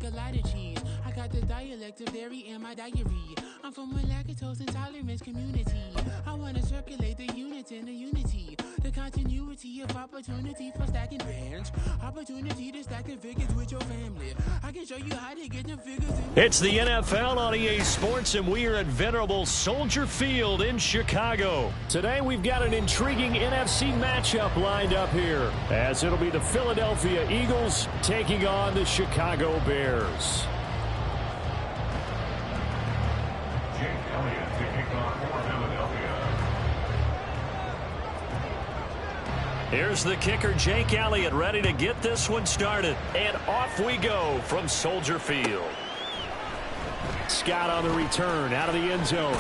a lot of cheese. I got the dialect of dairy in my diary. I'm from a lactose intolerance community. I want to circulate the units in the unity. The continuity of opportunity for stacking bands. Opportunity to stack the figures with your family. I can show you how to get the figures in. It's the NFL on EA Sports, and we are at venerable Soldier Field in Chicago. Today we've got an intriguing NFC matchup lined up here, as it'll be the Philadelphia Eagles taking on the Chicago Bears. Here's the kicker, Jake Elliott, ready to get this one started. And off we go from Soldier Field. Scott on the return, out of the end zone.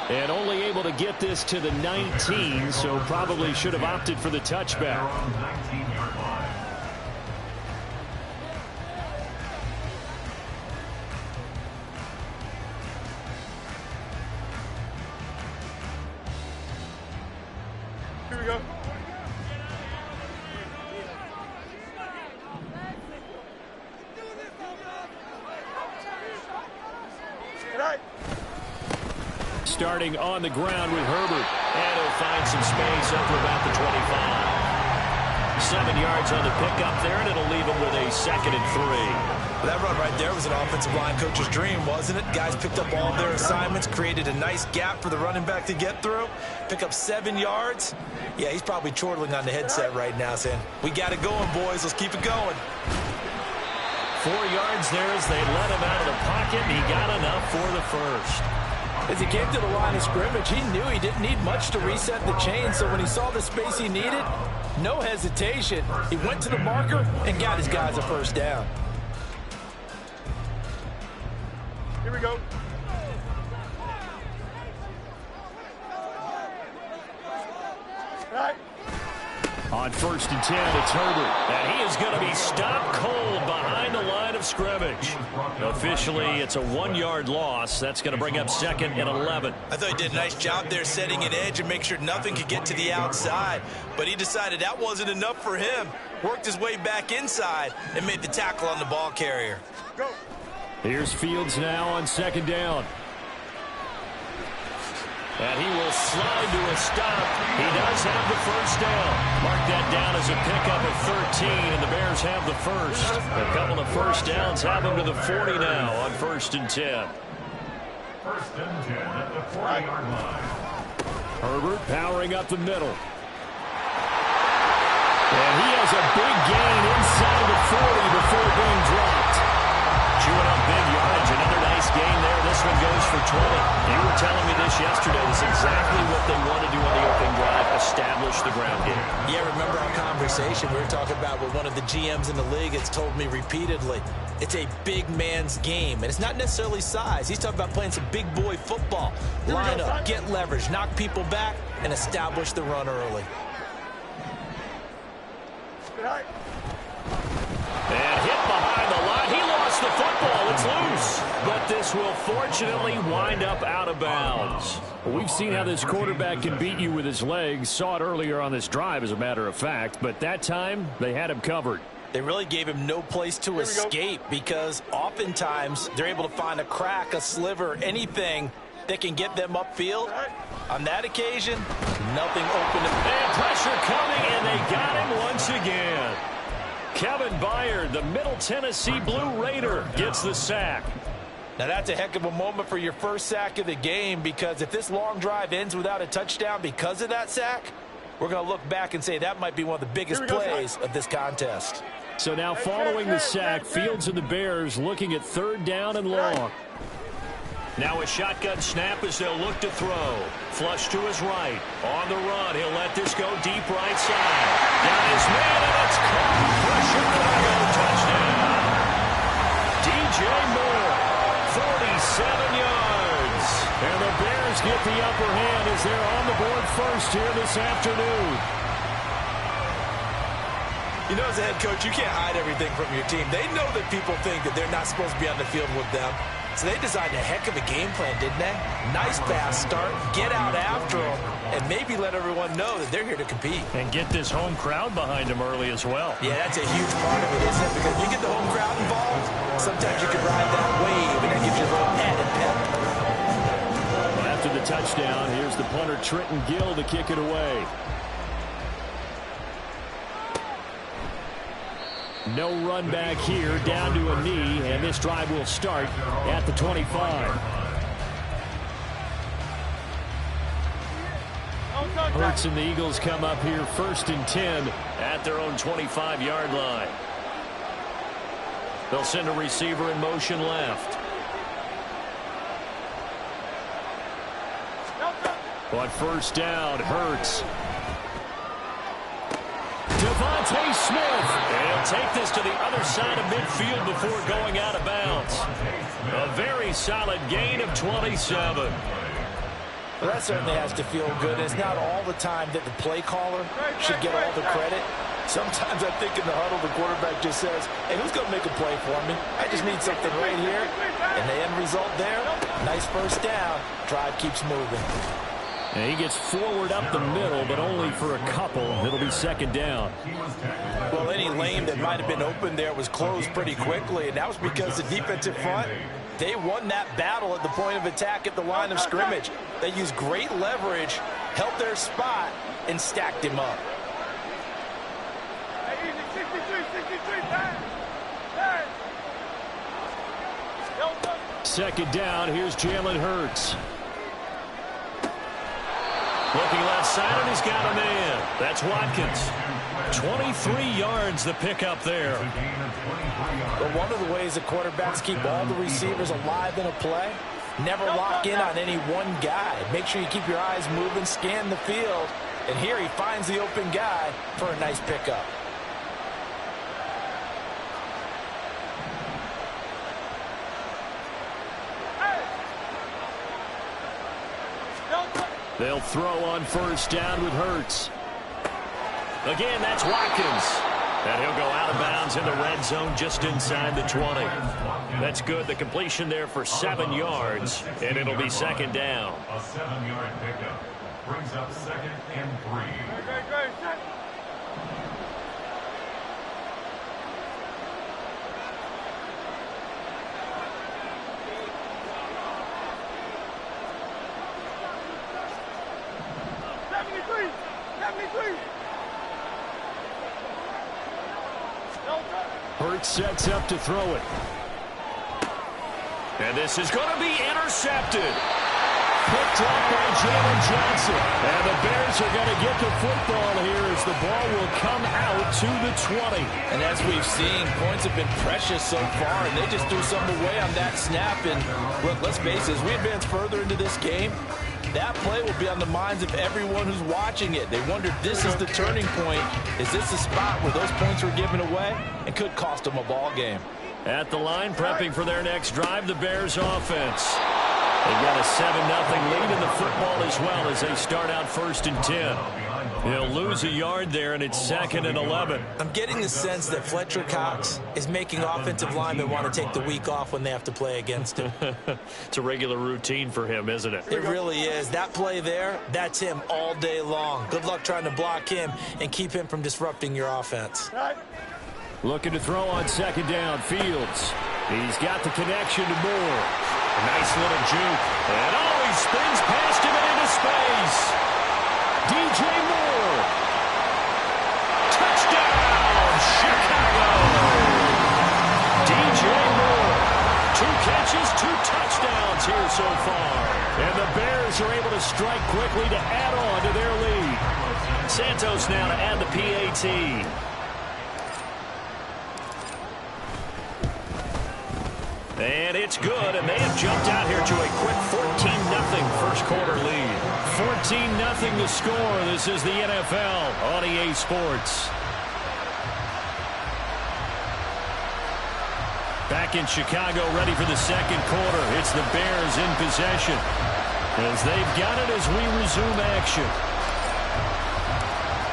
And only able to get this to the 19, so probably should have opted for the touchback. Here we go. Starting on the ground with Herbert. And he'll find some space up to about the 25. 7 yards on the pickup there, and it'll leave him with a 2nd and 3. Well, that run right there was an offensive line coach's dream, wasn't it? Guys picked up all of their assignments, created a nice gap for the running back to get through, pick up 7 yards. Yeah, he's probably chortling on the headset right now saying, we got it going, boys. Let's keep it going. 4 yards there as they let him out of the pocket, and he got enough for the first. As he came to the line of scrimmage, he knew he didn't need much to reset the chain, so when he saw the space he needed, no hesitation. He went to the marker and got his guys a first down. Here we go. Right. On 1st and 10, it's Herbert. And he is going to be stopped cold behind the line of scrimmage. Officially, it's a 1-yard loss. That's going to bring up 2nd and 11. I thought he did a nice job there setting an edge and make sure nothing could get to the outside. But he decided that wasn't enough for him. Worked his way back inside and made the tackle on the ball carrier. Go. Here's Fields now on 2nd down. And he will slide to a stop. He does have the first down. Mark that down as a pickup of 13, and the Bears have the first. A couple of first downs have them to the 40 now on 1st and 10. 1st and 10 at the 40-yard line. Herbert powering up the middle. And he has a big gain inside the 40 before being dropped. Chewing up big yardage. Another nice gain there. This one goes for 20. You were telling me this yesterday. This is exactly what they want to do on the opening drive, establish the ground game. Yeah, remember our conversation we were talking about with one of the GMs in the league has told me repeatedly, it's a big man's game, and it's not necessarily size. He's talking about playing some big boy football. Line up, get leverage, knock people back, and establish the run early. And hit behind the line. He lost the football. It's loose. But this will fortunately wind up out of bounds. Well, we've seen how this quarterback can beat you with his legs. Saw it earlier on this drive, as a matter of fact. But that time, they had him covered. They really gave him no place to escape because oftentimes they're able to find a crack, a sliver, anything that can get them upfield. On that occasion, nothing open. And pressure coming, and they got him once again. Kevin Byard, the Middle Tennessee Blue Raider, gets the sack. Now that's a heck of a moment for your first sack of the game, because if this long drive ends without a touchdown because of that sack, we're going to look back and say that might be one of the biggest plays of this contest. So now following the sack, Fields and the Bears looking at 3rd down and long. Now a shotgun snap as they'll look to throw. Flush to his right. On the run, he'll let this go deep right side. Got his man, and it's caught. Pressure touchdown. DJ Moore, 47 yards. And the Bears get the upper hand as they're on the board first here this afternoon. You know, as a head coach, you can't hide everything from your team. They know that people think that they're not supposed to be on the field with them. So they designed a heck of a game plan, didn't they? Nice fast start, get out after them, and maybe let everyone know that they're here to compete. And get this home crowd behind them early as well. Yeah, that's a huge part of it, isn't it? Because you get the home crowd involved, sometimes you can ride that wave, and that gives you a little added pep. Well, after the touchdown, here's the punter Trenton Gill to kick it away. No run back here, down to a knee, and this drive will start at the 25. Hurts and the Eagles come up here 1st and 10 at their own 25-yard line. They'll send a receiver in motion left. On 1st down, Hurts. Devontae Smith. And he'll take this to the other side of midfield before going out of bounds. A very solid gain of 27. Well, that certainly has to feel good. It's not all the time that the play caller should get all the credit. Sometimes I think in the huddle, the quarterback just says, hey, who's going to make a play for me? I just need something right here. And the end result there, nice 1st down. Drive keeps moving. And he gets forward up the middle, but only for a couple. It'll be 2nd down. Well, any lane that might have been open there was closed pretty quickly, and that was because the defensive front, they won that battle at the point of attack at the line of scrimmage. They used great leverage, held their spot, and stacked him up. 2nd down, here's Jalen Hurts. Looking left side, and he's got a man. That's Watkins. 23 yards the pickup there. But one of the ways the quarterbacks keep all the receivers alive in a play, never lock in on any one guy. Make sure you keep your eyes moving, scan the field. And here he finds the open guy for a nice pickup. They'll throw on 1st down with Hurts. Again, that's Watkins. And he'll go out of bounds in the red zone just inside the 20. That's good. The completion there for 7 yards, and it'll be 2nd down. A 7-yard pickup brings up 2nd and 3. Hurts sets up to throw it. And this is going to be intercepted. Picked up by Jalen Johnson. And the Bears are going to get the football here as the ball will come out to the 20. And as we've seen, points have been precious so far, and they just threw some away on that snap. And look, let's face it, as we advance further into this game, that play will be on the minds of everyone who's watching it. They wondered, this is the turning point. Is this the spot where those points were given away? It could cost them a ball game. At the line, prepping for their next drive, the Bears offense. They've got a 7-0 lead in the football as well as they start out 1st and 10. They'll lose a yard there, and it's 2nd and 11. I'm getting the sense that Fletcher Cox is making offensive linemen want to take the week off when they have to play against him. It's a regular routine for him, isn't it? It really is. That play there, that's him all day long. Good luck trying to block him and keep him from disrupting your offense. Looking to throw on 2nd down, Fields. He's got the connection to Moore. Nice little juke. And he spins past him and into space. DJ Moore. Touchdown, Chicago. DJ Moore. 2 catches, 2 touchdowns here so far. And the Bears are able to strike quickly to add on to their lead. Santos now to add the PAT. And it's good, and they have jumped out here to a quick 14-0 first quarter lead. 14-0 the score. This is the NFL on EA Sports. Back in Chicago, ready for the 2nd quarter. It's the Bears in possession as they've got it as we resume action.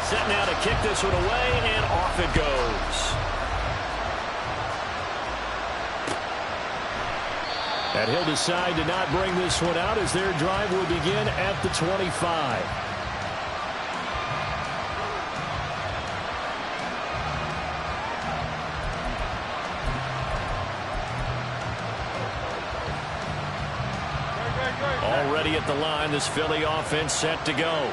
Set now to kick this one away, and off it goes. And he'll decide to not bring this one out as their drive will begin at the 25. Already at the line, this Philly offense set to go.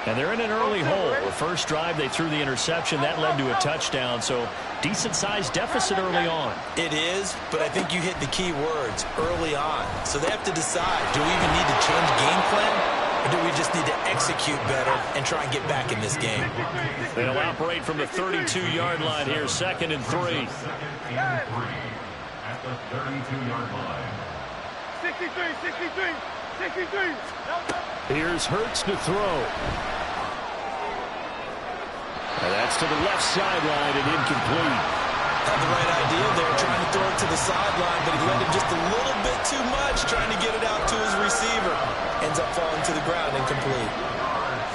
And they're in an early hole. The first drive, they threw the interception. That led to a touchdown, so decent-sized deficit early on. It is, but I think you hit the key words, early on. So they have to decide, do we even need to change game plan, or do we just need to execute better and try and get back in this game? They'll operate from the 32-yard line here, 2nd and 3. Second and 3 at the 32-yard line. 63. Here's Hurts to throw. And that's to the left sideline and incomplete. Had the right idea there, trying to throw it to the sideline, but he led him just a little bit too much, trying to get it out to his receiver. Ends up falling to the ground, incomplete.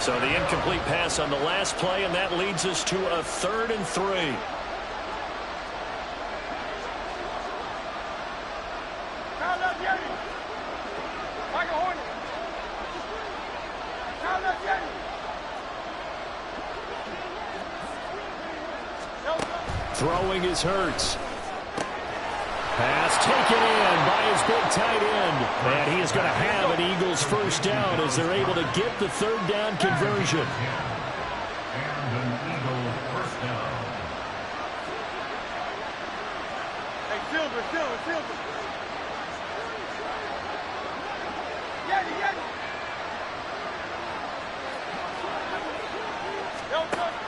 So the incomplete pass on the last play, and that leads us to a 3rd and 3. Throwing is Hurts. Pass taken in by his big tight end. And he is going to have an Eagles first down as they're able to get the 3rd down conversion. And an Eagles first down. Hey, Silver.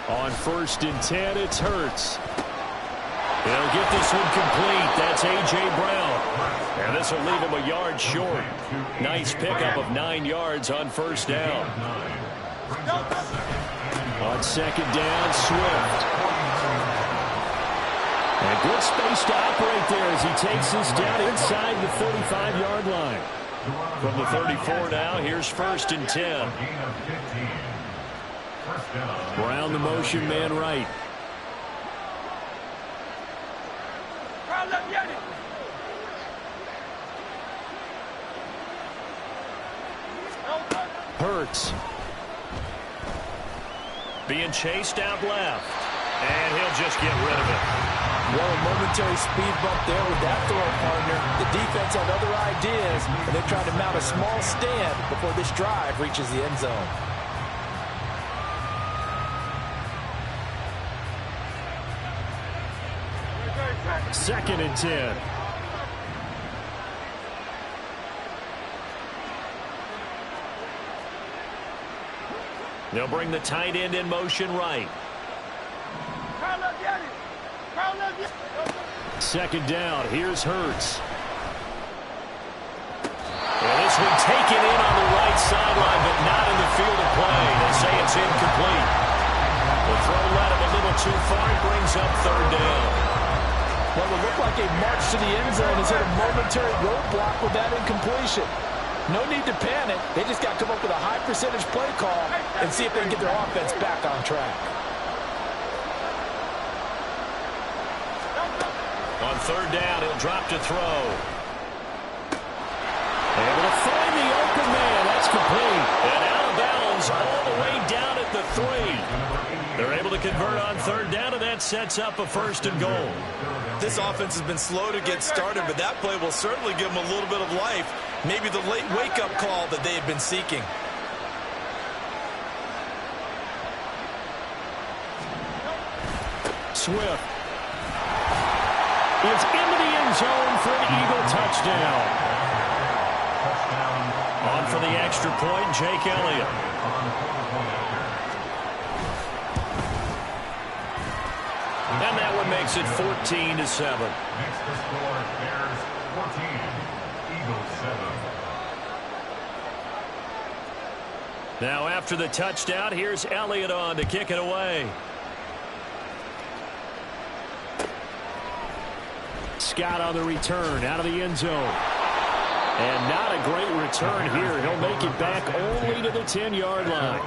On 1st and 10, it's Hurts. He'll get this one complete. That's A.J. Brown. And this will leave him a yard short. Nice pickup of 9 yards on 1st down. On 2nd down, Swift. And good space to operate there as he takes this down inside the 35-yard line. From the 34 now, here's 1st and 10. Brown, the motion man right. Hurts. Being chased out left. And he'll just get rid of it. Well, a momentary speed bump there with that throw partner. The defense had other ideas, and they're trying to mount a small stand before this drive reaches the end zone. Second and 10. They'll bring the tight end in motion right. 2nd down. Here's Hurts. And this one taken in on the right sideline, but not in the field of play. They say it's incomplete. The throw led him a little too far. It brings up 3rd down. What would look like a march to the end zone has hit a momentary roadblock with that incompletion. No need to panic. They just got to come up with a high percentage play call and see if they can get their offense back on track. On 3rd down, he'll drop to throw. Able to find the open man. That's complete. And out of bounds all the way down at the 3. They're able to convert on 3rd down, and that sets up a 1st and goal. This offense has been slow to get started, but that play will certainly give them a little bit of life. Maybe the late wake-up call that they had been seeking. Swift. It's into the end zone for an Eagle touchdown. On for the extra point, Jake Elliott. And that one makes it 14-7. Next to score, Bears 14, Eagles 7. Now after the touchdown, here's Elliott on to kick it away. Scott on the return out of the end zone. And not a great return here. He'll make it back only to the 10-yard line.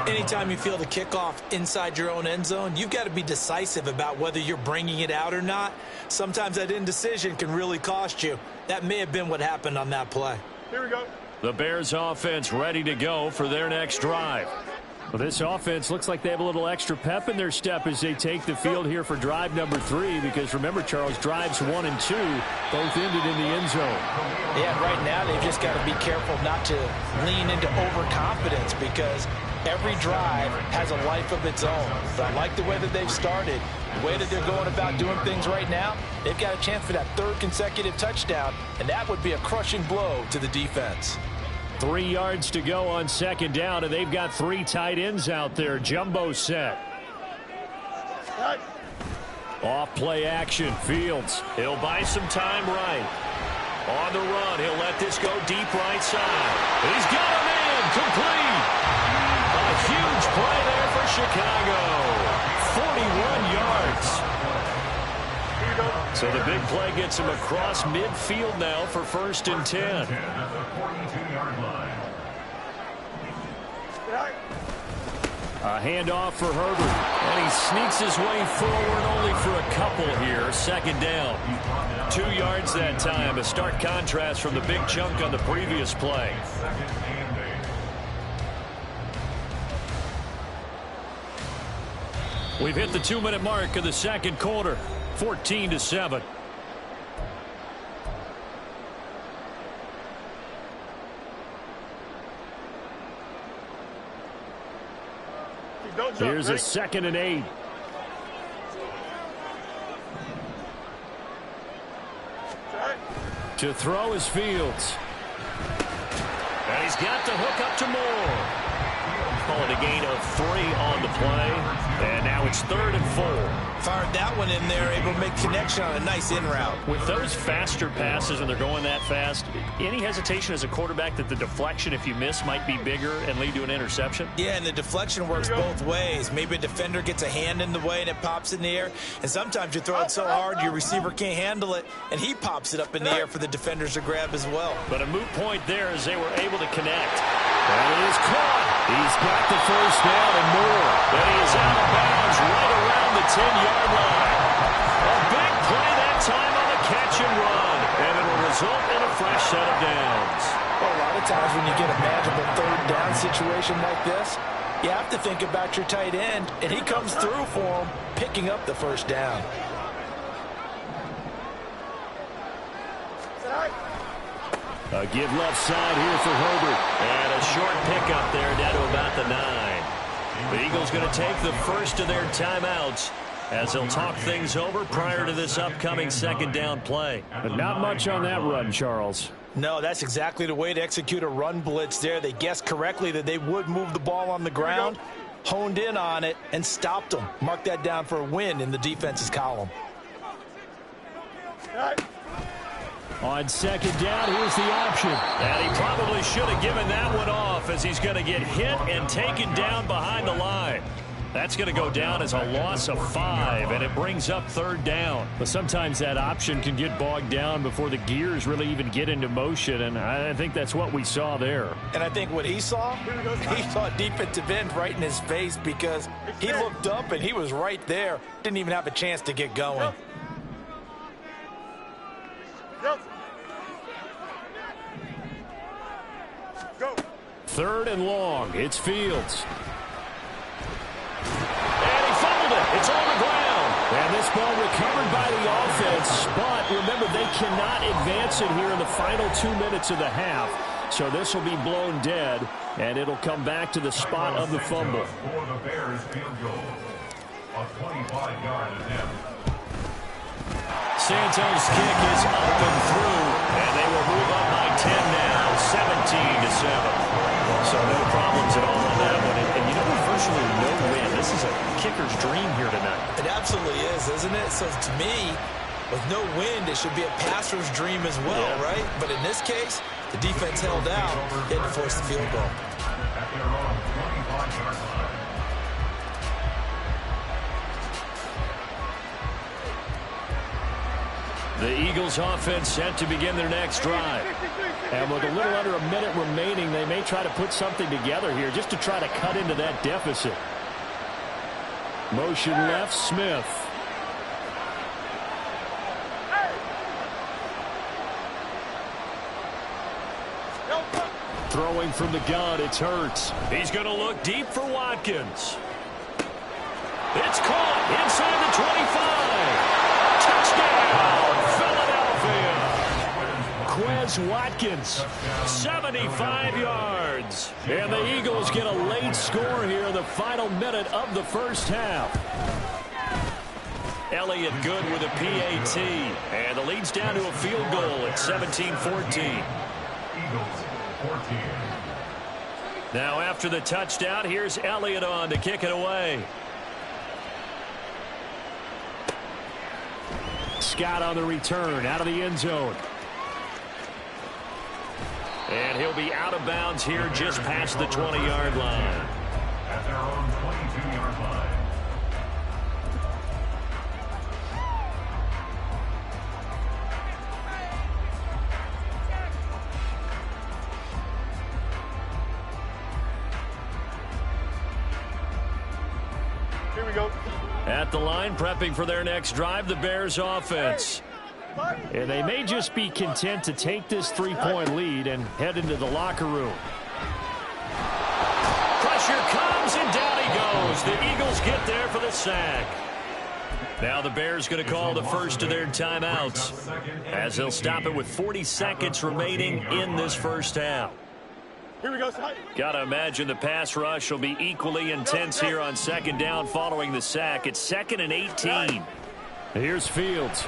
Anytime you feel the kickoff inside your own end zone, you've got to be decisive about whether you're bringing it out or not. Sometimes that indecision can really cost you. That may have been what happened on that play. Here we go. The Bears offense ready to go for their next drive. Well, this offense looks like they have a little extra pep in their step as they take the field here for drive number 3, because remember, Charles, drives 1 and 2 both ended in the end zone. Yeah, right now they've just got to be careful not to lean into overconfidence, because every drive has a life of its own. But I like the way that they've started, the way that they're going about doing things right now. They've got a chance for that 3rd consecutive touchdown, and that would be a crushing blow to the defense. 3 yards to go on 2nd down, and they've got 3 tight ends out there. Jumbo set. Off play action. Fields. He'll buy some time right. On the run, he'll let this go deep right side. He's got him in. Complete. A huge play there for Chicago. 41 yards. So the big play gets him across midfield now for 1st and 10. A handoff for Herbert. And he sneaks his way forward only for a couple here. 2nd down. 2 yards that time. A stark contrast from the big chunk on the previous play. We've hit the 2-minute mark of the 2nd quarter. 14-7. Here's a 2nd and 8. To throw is Fields. And he's got the hook up to Moore. Call it a gain of 3 on the play. And now it's 3rd and 4. Fired that one in there, able to make connection on a nice in route. With those faster passes and they're going that fast, any hesitation as a quarterback that the deflection, if you miss, might be bigger and lead to an interception? Yeah, and the deflection works both ways. Maybe a defender gets a hand in the way and it pops in the air. And sometimes you throw it so hard your receiver can't handle it, and he pops it up in the air for the defenders to grab as well. But a moot point there as they were able to connect. And it is caught. He's got the 1st down and more. And he is out of bounds right around the 10-yard line. A big play that time on the catch and run. And it will result in a fresh set of downs. Well, a lot of times when you get a manageable 3rd down situation like this, you have to think about your tight end, and he comes through for him, picking up the 1st down. A give left side here for Herbert. And a short pickup there down to about the 9. The Eagles going to take the first of their timeouts as they'll talk things over prior to this upcoming 2nd down play. But not much on that run, Charles. No, that's exactly the way to execute a run blitz there. They guessed correctly that they would move the ball on the ground, honed in on it, and stopped them. Mark that down for a win in the defense's column. On 2nd down, here's the option. And he probably should have given that one off as he's going to get hit and taken down behind the line. That's going to go down as a loss of 5, and it brings up 3rd down. But sometimes that option can get bogged down before the gears really even get into motion, and I think that's what we saw there. And I think what he saw defensive end right in his face, because he looked up and he was right there. Didn't even have a chance to get going. Go. 3rd and long. It's Fields. And he fumbled it. It's on the ground. And this ball recovered by the offense. But remember, they cannot advance it here in the final 2 minutes of the half. So this will be blown dead, and it'll come back to the spot of the fumble. For the Bears field goal. A 25-yard attempt. Santos' kick is up and through, and they will move up by 10 now, 17-7. So no problems at all on that one. And you know, virtually no wind. This is a kicker's dream here tonight. It absolutely is, isn't it? So to me, with no wind, it should be a passer's dream as well, right? But in this case, the defense held out, they had to force the field goal. At their own 25-yard line. The Eagles offense set to begin their next drive. And with a little under a minute remaining, they may try to put something together here just to try to cut into that deficit. Motion left, Smith. Throwing from the gun, it's Hurts. He's going to look deep for Watkins. It's caught inside the 25. Touchdown, Philadelphia. Quez Watkins, 75 yards. And the Eagles get a late score here in the final minute of the first half. Elliott good with a PAT. And the lead's down to a field goal at 17-14. Now after the touchdown, here's Elliott on to kick it away. Scott on the return out of the end zone. And he'll be out of bounds here just past the 20-yard line. At their own 22-yard line. Here we go. At the line, prepping for their next drive, the Bears offense. And they may just be content to take this 3-point lead and head into the locker room. Pressure comes, and down he goes. The Eagles get there for the sack. Now the Bears going to call the first of their timeouts, as they'll stop it with 40 seconds remaining in this first half. Here we go. Got to imagine the pass rush will be equally intense here on second down following the sack. It's 2nd and 18. Here's Fields. To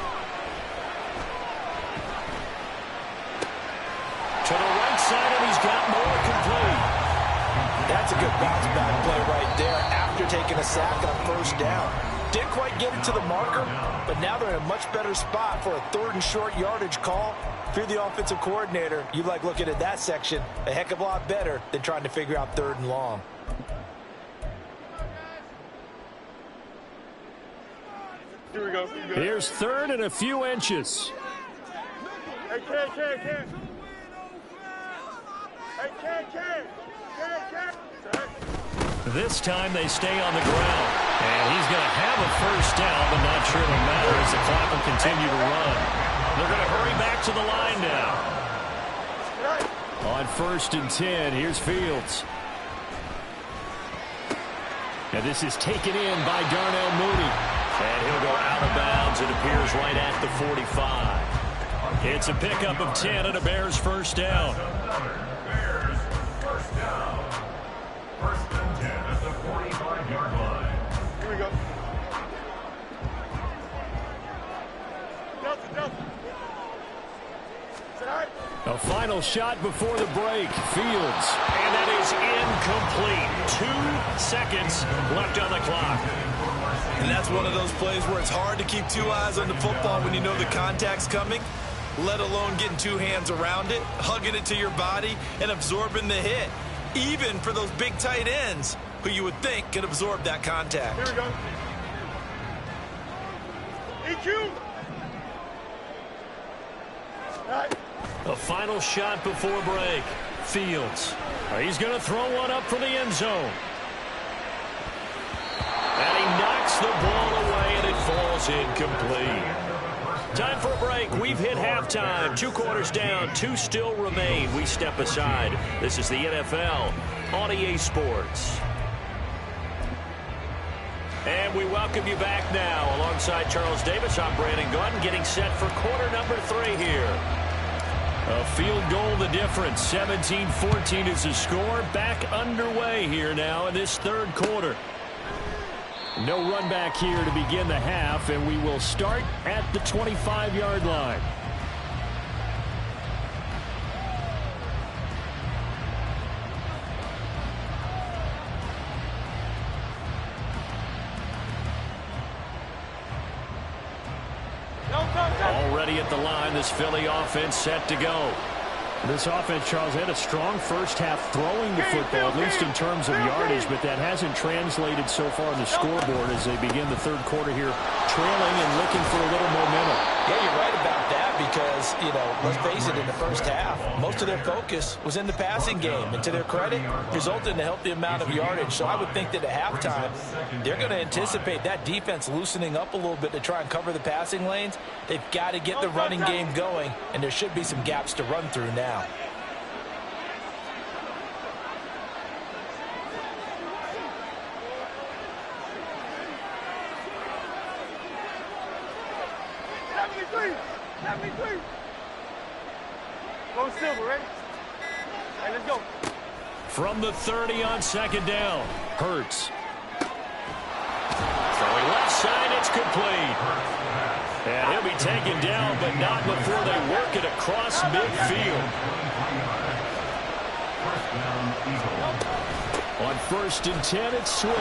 the right side, and he's got more complete. That's a good bounce back play right there after taking a sack on first down. Didn't quite get it to the marker, but now they're in a much better spot for a 3rd and short yardage call. If you're the offensive coordinator, you like looking at that section a heck of a lot better than trying to figure out 3rd and long. Here we go. Here's 3rd and a few inches. Hey, Ken. Hey, Ken. This time they stay on the ground. And he's going to have a first down, but not sure it'll matter as the clock will continue to run. They're going to hurry back to the line now. On 1st and 10, here's Fields. And this is taken in by Darnell Mooney. And he'll go out of bounds. It appears right at the 45. It's a pickup of 10 and a Bears first down. Bears first down. 1st and 10 at the 45-yard line. Here we go. Nelson. A final shot before the break. Fields. And that is incomplete. 2 seconds left on the clock. And that's one of those plays where it's hard to keep 2 eyes on the football when you know the contact's coming, let alone getting 2 hands around it, hugging it to your body, and absorbing the hit. Even for those big tight ends who you would think could absorb that contact. Here we go. EQ. A final shot before break. Fields. He's going to throw one up for the end zone. And he knocks the ball away, and it falls incomplete. Time for a break. We've hit halftime. 2 quarters down. 2 still remain. We step aside. This is the NFL on EA Sports. And we welcome you back now. Alongside Charles Davis, I'm Brandon Gordon, getting set for quarter number 3 here. A field goal the difference. 17-14 is the score. Back underway here now in this 3rd quarter. No run back here to begin the half, and we will start at the 25-yard line. Already at the line, this Philly offense set to go. This offense, Charles, had a strong first half throwing the football, at least in terms of yardage, but that hasn't translated so far on the scoreboard as they begin the 3rd quarter here trailing and looking for a little momentum. Yeah, you're right about that because, let's face it, in the first half, most of their focus was in the passing game. And to their credit, resulted in a healthy amount of yardage. So I would think that at halftime, they're going to anticipate that defense loosening up a little bit to try and cover the passing lanes. They've got to get the running game going, and there should be some gaps to run through now. Go silver, ready? Hey, let's go. From the 30 on second down, Hurts. Throwing left side, it's complete. And he'll be taken down, but not before they work it across midfield. On 1st and 10, it's Swift.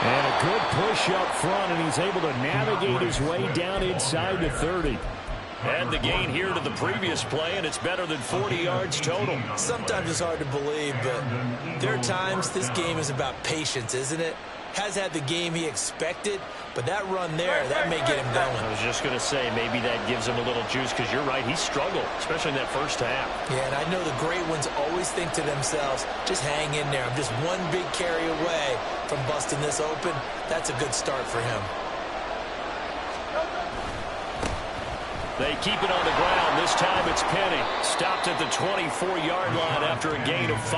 And a good push up front, and he's able to navigate his way down inside the 30. And the gain here to the previous play, and it's better than 40 yards total. Sometimes it's hard to believe, but there are times this game is about patience, isn't it? Has had the game he expected, but that run there, that may get him going. I was just going to say, maybe that gives him a little juice, because you're right, he struggled, especially in that first half. Yeah, and I know the great ones always think to themselves, just hang in there. I'm just one big carry away from busting this open. That's a good start for him. They keep it on the ground. This time it's Penny. Stopped at the 24-yard line after a gain of 5.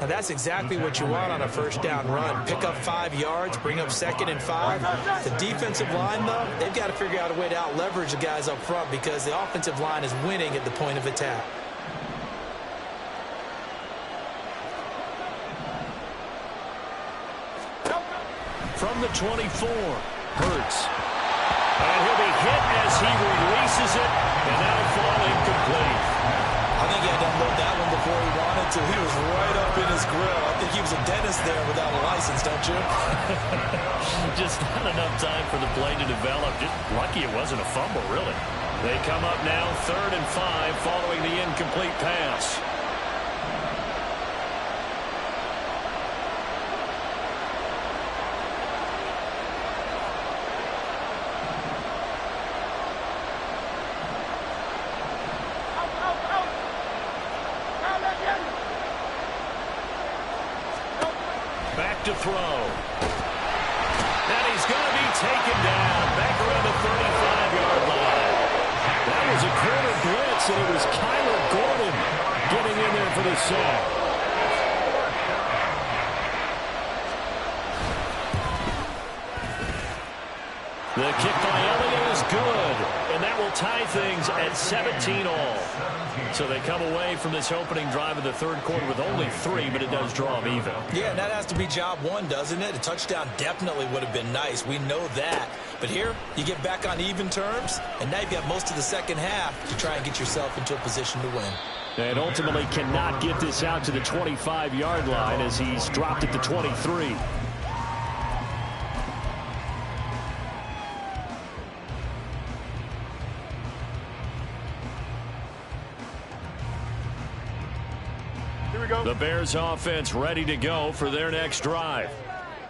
Now that's exactly what you want on a first down run. Pick up 5 yards, bring up 2nd and 5. The defensive line, though, they've got to figure out a way to out-leverage the guys up front because the offensive line is winning at the point of attack. From the 24, Hurts. And he'll be hit as he releases it, and that'll fall incomplete. I think he had to unload that one before he wanted to. He was right up in his grill. I think he was a dentist there without a license, don't you? Just not enough time for the play to develop. Just lucky it wasn't a fumble, really. They come up now 3rd and 5 following the incomplete pass. To throw. And he's going to be taken down back around the 35-yard line. That was a corner blitz, and it was Kyler Gordon getting in there for the sack. The kick by Elliott is good, and that will tie things at 17-all. So they come away from this opening drive of the third quarter with only 3, but it does draw them even. Yeah, and that has to be job one, doesn't it? A touchdown definitely would have been nice. We know that. But here, you get back on even terms, and now you've got most of the second half to try and get yourself into a position to win. And ultimately cannot get this out to the 25-yard line as he's dropped at the 23. The Bears offense ready to go for their next drive.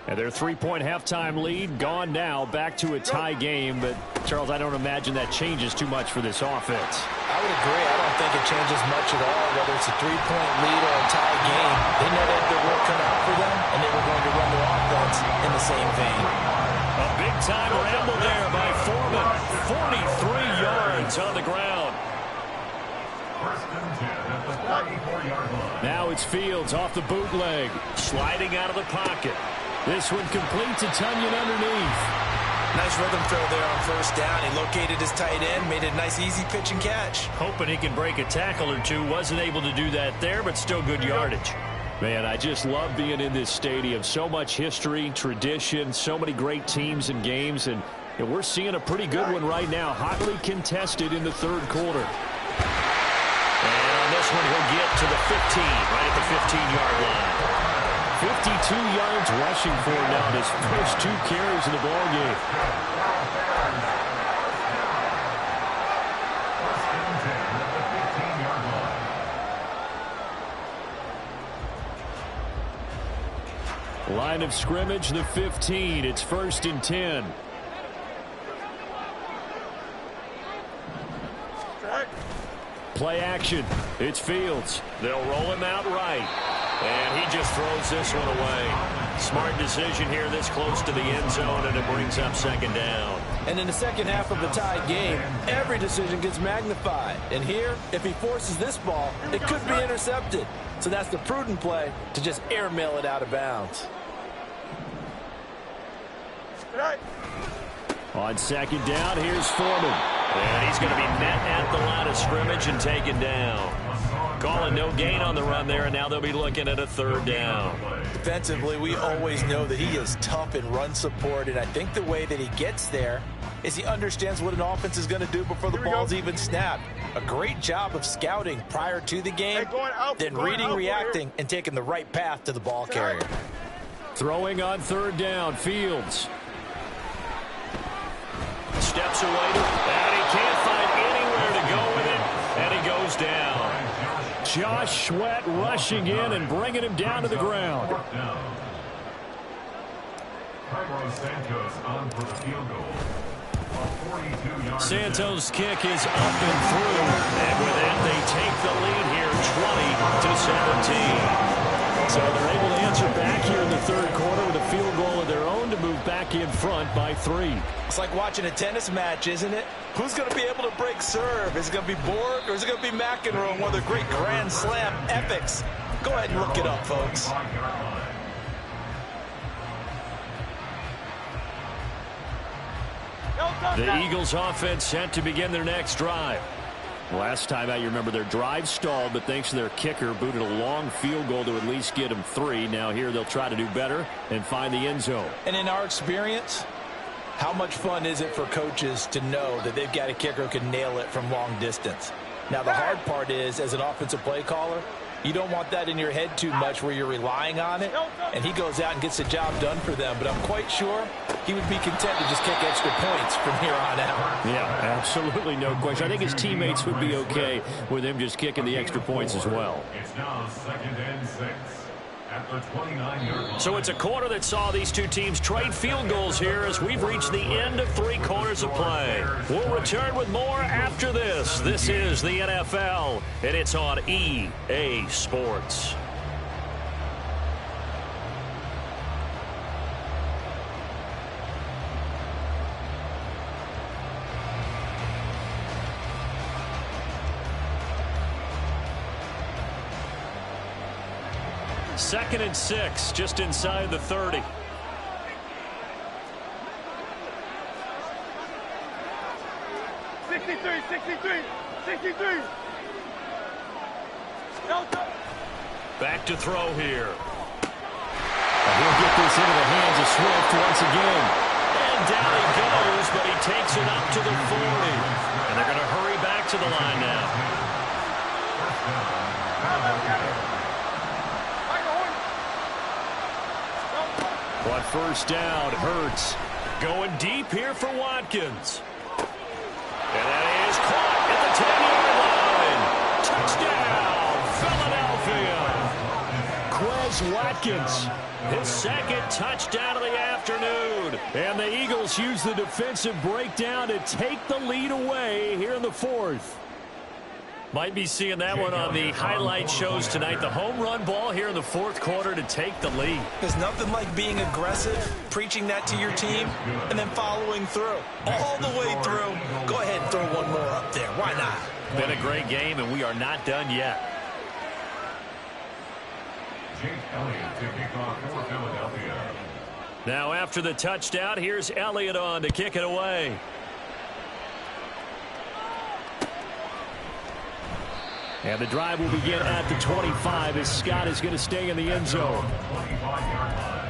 And their 3-point halftime lead gone now, back to a tie game. But, Charles, I don't imagine that changes too much for this offense. I would agree. I don't think it changes much at all, whether it's a 3-point lead or a tie game. They know they have their work cut out for them, and they were going to run their offense in the same vein. A big-time ramble there by Foreman. 43 yards on the ground. Now it's Fields off the bootleg, sliding out of the pocket. This one complete to Tunyon underneath. Nice rhythm throw there on first down. He located his tight end, made it a nice easy pitch and catch. Hoping he can break a tackle or two. Wasn't able to do that there, but still good yardage. Man, I just love being in this stadium. So much history, tradition, so many great teams and games. And we're seeing a pretty good one right now. Hotly contested in the third quarter. And on this one, he'll get to the 15, right at the 15-yard line. 52 yards rushing for him now, his first 2 carries in the ballgame. Line of scrimmage, the 15. It's 1st and 10. Play action. It's Fields. They'll roll him out right. And he just throws this one away. Smart decision here this close to the end zone, and it brings up 2nd down. And in the second half of the tied game, every decision gets magnified. And here, if he forces this ball, it could be intercepted. So that's the prudent play to just airmail it out of bounds. On 2nd down, here's Foreman. And he's going to be met at the line of scrimmage and taken down. Calling no gain on the run there, and now they'll be looking at a 3rd down. Defensively, we always know that he is tough in run support, and I think the way that he gets there is he understands what an offense is going to do before the ball's even snapped. A great job of scouting prior to the game, then reading, reacting, and taking the right path to the ball carrier. Throwing on 3rd down, Fields. Steps away, and he can't find anywhere to go with it, and he goes down. Josh Sweat rushing in and bringing him down to the ground. Santos' kick is up and through, and with that they take the lead here 20-17. So they're able to answer back here in the 3rd quarter with a field goal of their own to move back in front by 3. It's like watching a tennis match, isn't it? Who's going to be able to break serve? Is it going to be Borg or is it going to be McEnroe, one of the great Grand Slam epics? Go ahead and look it up, folks. The Eagles offense set to begin their next drive. Last time out, you remember their drive stalled, but thanks to their kicker, booted a long field goal to at least get them 3. Now here they'll try to do better and find the end zone. And in our experience, how much fun is it for coaches to know that they've got a kicker who can nail it from long distance? Now, the hard part is, as an offensive play caller, you don't want that in your head too much where you're relying on it, and he goes out and gets the job done for them. But I'm quite sure he would be content to just kick extra points from here on out. Yeah, absolutely no question. I think his teammates would be okay with him just kicking the extra points as well. It's now 2nd and 6 at the 29-yard line. So it's a quarter that saw these two teams trade field goals here as we've reached the end of 3 quarters of play. We'll return with more after this. This is the NFL, and it's on EA Sports. Second and 6, just inside the 30. Back to throw here. He'll get this into the hands of Swift once again. And down he goes, but he takes it up to the 40. And they're going to hurry back to the line now. On 1st down, Hurts going deep here for Watkins. And that is caught at the 10-yard line. Touchdown, Philadelphia. Quez Watkins, his 2nd touchdown of the afternoon. And the Eagles use the defensive breakdown to take the lead away here in the 4th. Might be seeing that one on the highlight shows tonight. The home run ball here in the 4th quarter to take the lead. There's nothing like being aggressive, preaching that to your team, and then following through. All the way through. Go ahead and throw one more up there. Why not? Been a great game, and we are not done yet. Jake Elliott to kick off for Philadelphia. Now after the touchdown, here's Elliott on to kick it away. And the drive will begin at the 25 as Scott is going to stay in the end zone. 25-yard line.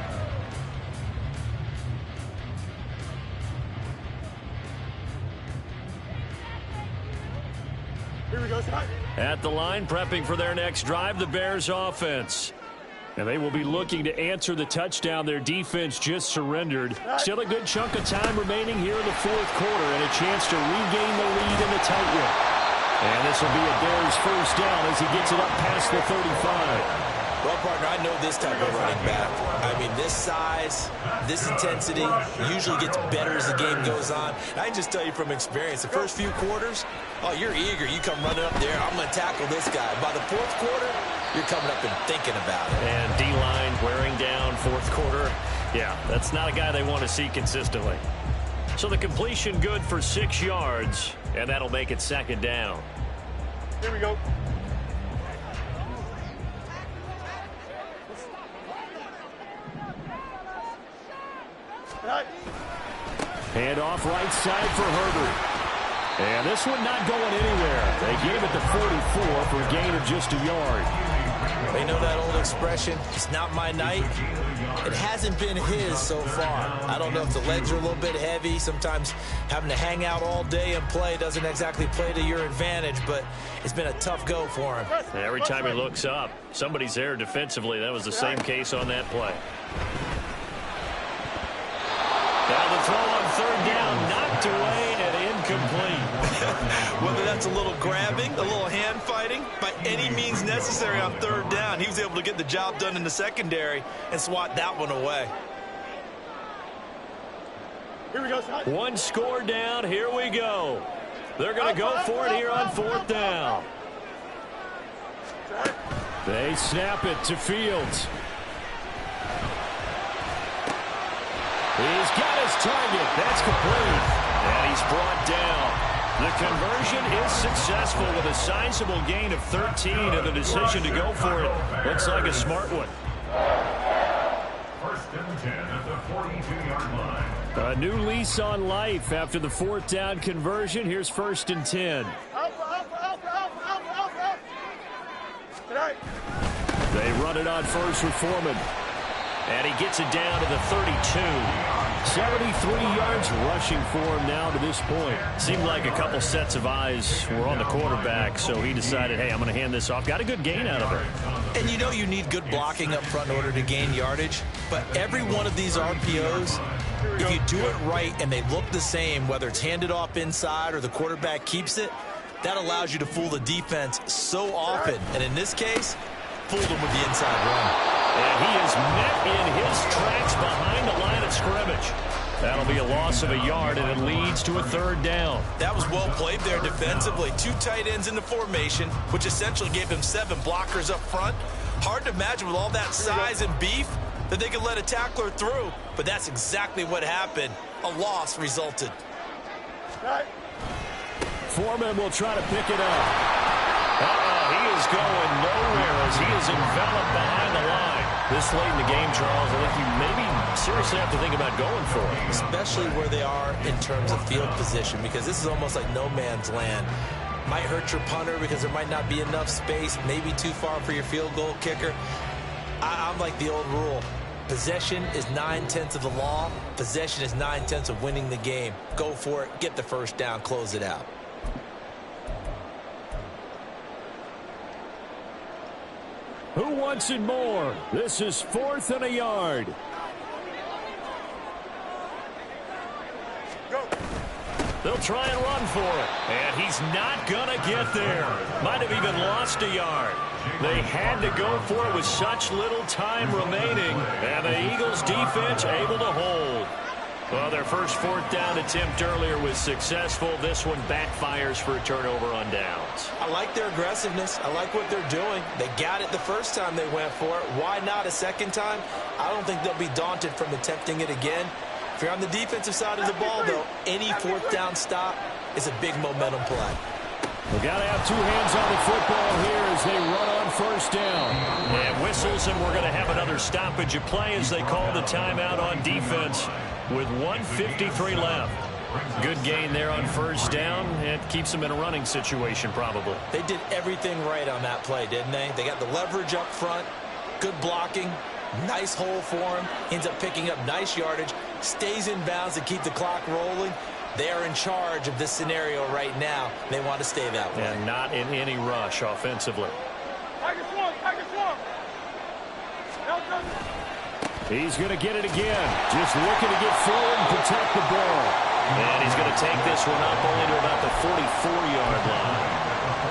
Here we go, Scott. At the line, prepping for their next drive, the Bears offense. And they will be looking to answer the touchdown their defense just surrendered. Still a good chunk of time remaining here in the 4th quarter and a chance to regain the lead in the tightrope. And this will be a Bears 1st down as he gets it up past the 35. Well, partner, I know this type of running back. I mean, this size, this intensity usually gets better as the game goes on. I can just tell you from experience, the first few quarters, oh, you're eager. You come running up there, I'm going to tackle this guy. By the fourth quarter, you're coming up and thinking about it. And D-line wearing down fourth quarter. Yeah, that's not a guy they want to see consistently. So the completion good for 6 yards, and that'll make it second down. Here we go. Hand off right side for Herbert. And this one not going anywhere. They gave it to 44 for a gain of just a yard. They know that old expression, it's not my night. It hasn't been his so far. I don't know if the legs are a little bit heavy. Sometimes having to hang out all day and play doesn't exactly play to your advantage, but it's been a tough go for him. Every time he looks up, somebody's there defensively. That was the same case on that play. Now the throw on third down, knocked away and incomplete. Whether that's a little grabbing, a little hand fighting, by any means necessary on third down, he was able to get the job done in the secondary and swat that one away. Here we go, son. One score down. Here we go. They're going to go for it here on fourth down. They snap it to Fields. He's got his target. That's complete. And he's brought down. The conversion is successful with a sizable gain of 13 and the decision to go for it. Looks like a smart one. First and 10 at the 42-yard line. A new lease on life after the fourth down conversion. Here's first and 10. They run it on first with Foreman. And he gets it down to the 32. 73 yards rushing for him now to this point. Seemed like a couple sets of eyes were on the quarterback, so he decided, hey, I'm going to hand this off. Got a good gain out of it. And you know you need good blocking up front in order to gain yardage, but every one of these RPOs, if you do it right and they look the same, whether it's handed off inside or the quarterback keeps it, that allows you to fool the defense so often. And in this case, fooled them with the inside run. And he is met in his tracks behind the line of scrimmage. That'll be a loss of a yard, and it leads to a third down. That was well played there defensively. 2 tight ends in the formation, which essentially gave him 7 blockers up front. Hard to imagine with all that size and beef that they could let a tackler through, but that's exactly what happened. A loss resulted. Foreman will try to pick it up. He is going nowhere as he is enveloped behind the line. This late in the game, Charles, I think you maybe seriously have to think about going for it. Especially where they are in terms of field position, because this is almost like no man's land. Might hurt your punter because there might not be enough space, maybe too far for your field goal kicker. I'm like the old rule. Possession is 9/10 of the law. Possession is 9/10 of winning the game. Go for it, get the first down, close it out. Who wants it more? This is 4th and a yard. Go. They'll try and run for it. And he's not going to get there. Might have even lost a yard. They had to go for it with such little time remaining. And the Eagles defense able to hold. Well, their first fourth down attempt earlier was successful. This one backfires for a turnover on downs. I like their aggressiveness. I like what they're doing. They got it the first time they went for it. Why not a second time? I don't think they'll be daunted from attempting it again. If you're on the defensive side of the ball, though, any fourth down stop is a big momentum play. We've got to have 2 hands on the football here as they run on first down. And whistles, and we're going to have another stoppage of play as they call the timeout on defense with 1:53 left. Good gain there on first down. It keeps them in a running situation probably. They did everything right on that play, didn't they? They got the leverage up front, good blocking, nice hole for him, ends up picking up nice yardage, stays in bounds to keep the clock rolling. They are in charge of this scenario right now. They want to stay that way. And not in any rush offensively. He's going to get it again. Just looking to get forward and protect the ball. And he's going to take this one up only to about the 44-yard line.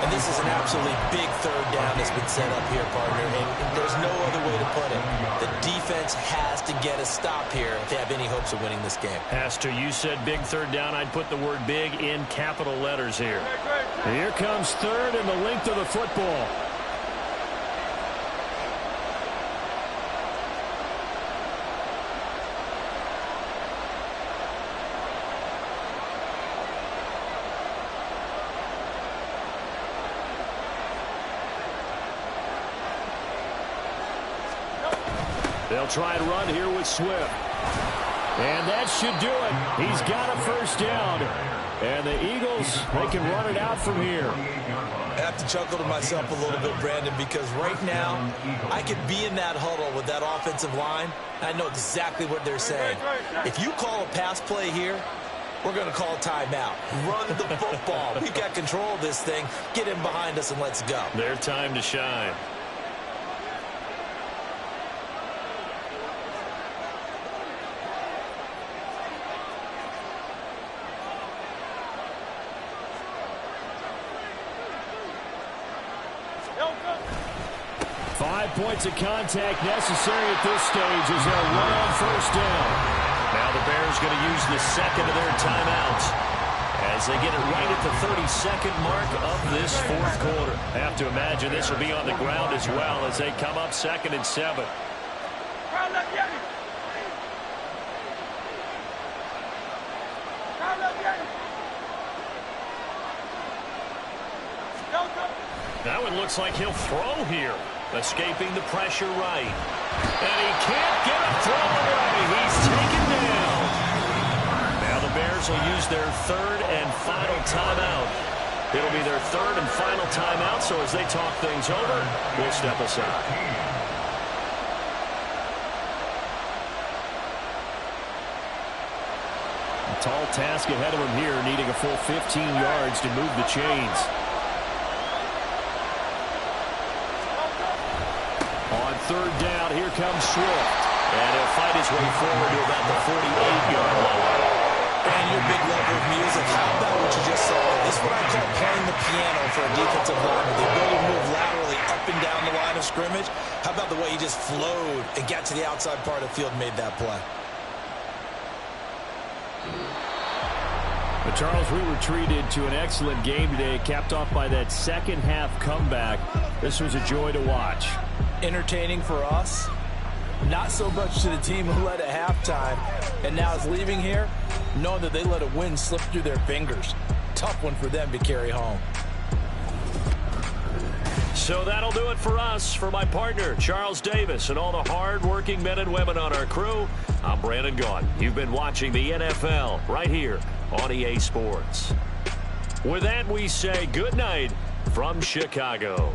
And this is an absolutely big third down that's been set up here, partner, and there's no other way to put it. The defense has to get a stop here if they have any hopes of winning this game. Pastor, you said big third down. I'd put the word big in capital letters here. Here comes third and the length of the football. They'll try and run here with Swift. And that should do it. He's got a first down. And the Eagles, they can run it out from here. I have to chuckle to myself a little bit, Brandon, because right now I could be in that huddle with that offensive line. I know exactly what they're saying. If you call a pass play here, we're going to call a timeout. Run the football. We've got control of this thing. Get in behind us and let's go. Their time to shine. Points of contact necessary at this stage as they'll run on first down. Now the Bears going to use the second of their timeouts as they get it right at the 32nd mark of this fourth quarter. I have to imagine this will be on the ground as well as they come up 2nd and 7. Now it looks like he'll throw here. Escaping the pressure right. And he can't get a throw away. He's taken down. Now the Bears will use their third and final timeout. It'll be their third and final timeout, so as they talk things over, we'll step aside. A tall task ahead of him here, needing a full 15 yards to move the chains. Third down, here comes Swift. And he'll fight his way forward to about the 48-yard line. And your big lover of music, how about what you just saw? This is what I call playing the piano for a defensive lineman. The ability to move laterally up and down the line of scrimmage. How about the way he just flowed and got to the outside part of the field and made that play? But Charles, we were treated to an excellent game today, capped off by that second half comeback. This was a joy to watch. Entertaining for us, not so much to the team who led at halftime and now is leaving here knowing that they let a win slip through their fingers. Tough one for them to carry home. So that'll do it for us. For my partner, Charles Davis, and all the hard-working men and women on our crew, I'm Brandon Gaudin. You've been watching the NFL right here on EA Sports. With that, we say good night from Chicago.